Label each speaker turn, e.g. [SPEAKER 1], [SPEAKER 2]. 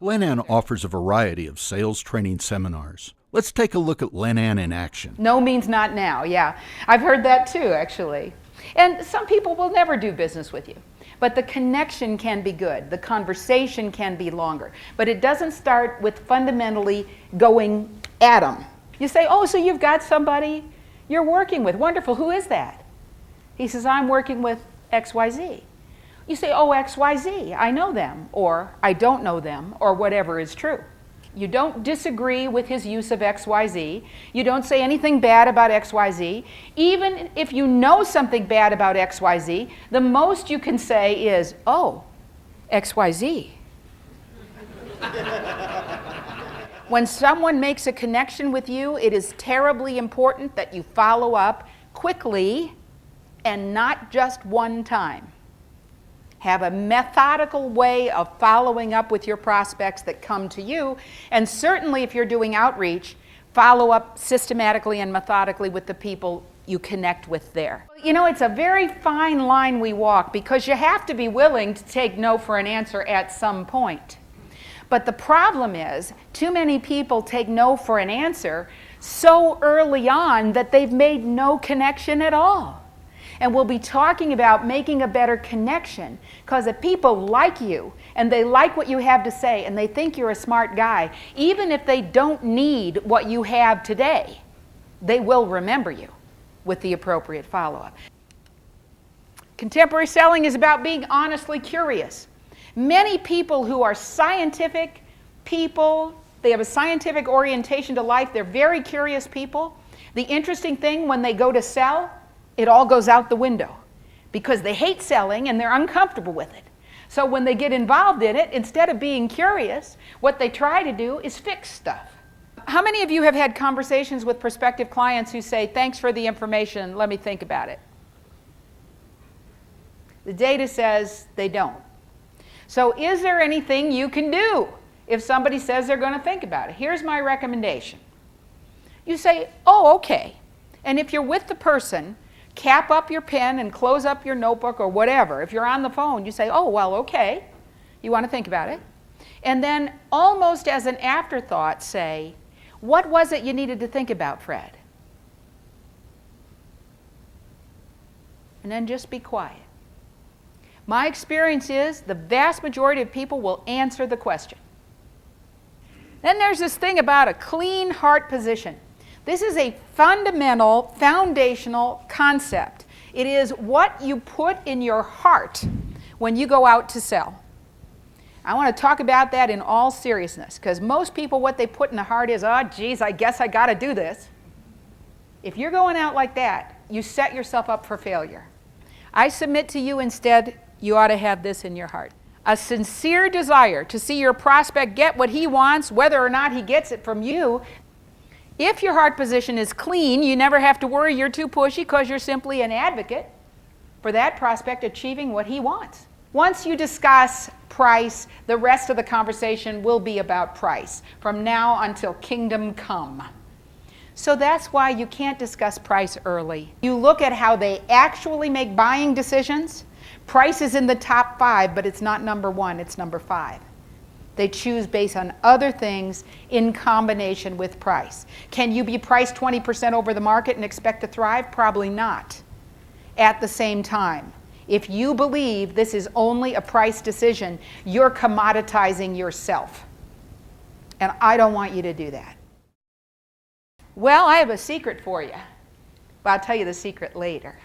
[SPEAKER 1] Lenan offers a variety of sales training seminars. Let's take a look at Lenan in action.
[SPEAKER 2] No means not now, yeah. I've heard that too, actually. And some people will never do business with you. But the connection can be good. The conversation can be longer. But it doesn't start with fundamentally going at them. You say, oh, so you've got somebody you're working with. Wonderful. Who is that? He says, I'm working with XYZ. You say, oh, XYZ, I know them, or I don't know them, or whatever is true. You don't disagree with his use of XYZ. You don't say anything bad about XYZ. Even if you know something bad about XYZ, the most you can say is, oh, XYZ. When someone makes a connection with you, it is terribly important that you follow up quickly and not just one time. Have a methodical way of following up with your prospects that come to you. And certainly if you're doing outreach, follow up systematically and methodically with the people you connect with there. You know, it's a very fine line we walk because you have to be willing to take no for an answer at some point. But the problem is, too many people take no for an answer so early on that they've made no connection at all. And we'll be talking about making a better connection, because if people like you and they like what you have to say and they think you're a smart guy, even if they don't need what you have today, they will remember you with the appropriate follow-up. Contemporary selling is about being honestly curious. Many people who are scientific people, they have a scientific orientation to life, they're very curious people. The interesting thing, when they go to sell, it all goes out the window because they hate selling and they're uncomfortable with it. So when they get involved in it, instead of being curious, what they try to do is fix stuff. How many of you have had conversations with prospective clients who say, thanks for the information, let me think about it? The data says they don't. So is there anything you can do if somebody says they're going to think about it? Here's my recommendation. You say, oh, okay. And if you're with the person, cap up your pen and close up your notebook or whatever. If you're on the phone, you say, oh, well, okay. You want to think about it. And then almost as an afterthought say, what was it you needed to think about, Fred? And then just be quiet. My experience is the vast majority of people will answer the question. Then there's this thing about a clean heart position. This is a fundamental, foundational concept. It is what you put in your heart when you go out to sell. I want to talk about that in all seriousness, because most people, what they put in the heart is, oh, geez, I guess I got to do this. If you're going out like that, you set yourself up for failure. I submit to you instead, you ought to have this in your heart. A sincere desire to see your prospect get what he wants, whether or not he gets it from you. If your heart position is clean, you never have to worry you're too pushy because you're simply an advocate for that prospect achieving what he wants. Once you discuss price, the rest of the conversation will be about price from now until kingdom come. So that's why you can't discuss price early. You look at how they actually make buying decisions. Price is in the top 5, but it's not number 1, it's number 5. They choose based on other things in combination with price. Can you be priced 20% over the market and expect to thrive? Probably not. At the same time, if you believe this is only a price decision, you're commoditizing yourself. And I don't want you to do that. Well, I have a secret for you, but I'll tell you the secret later.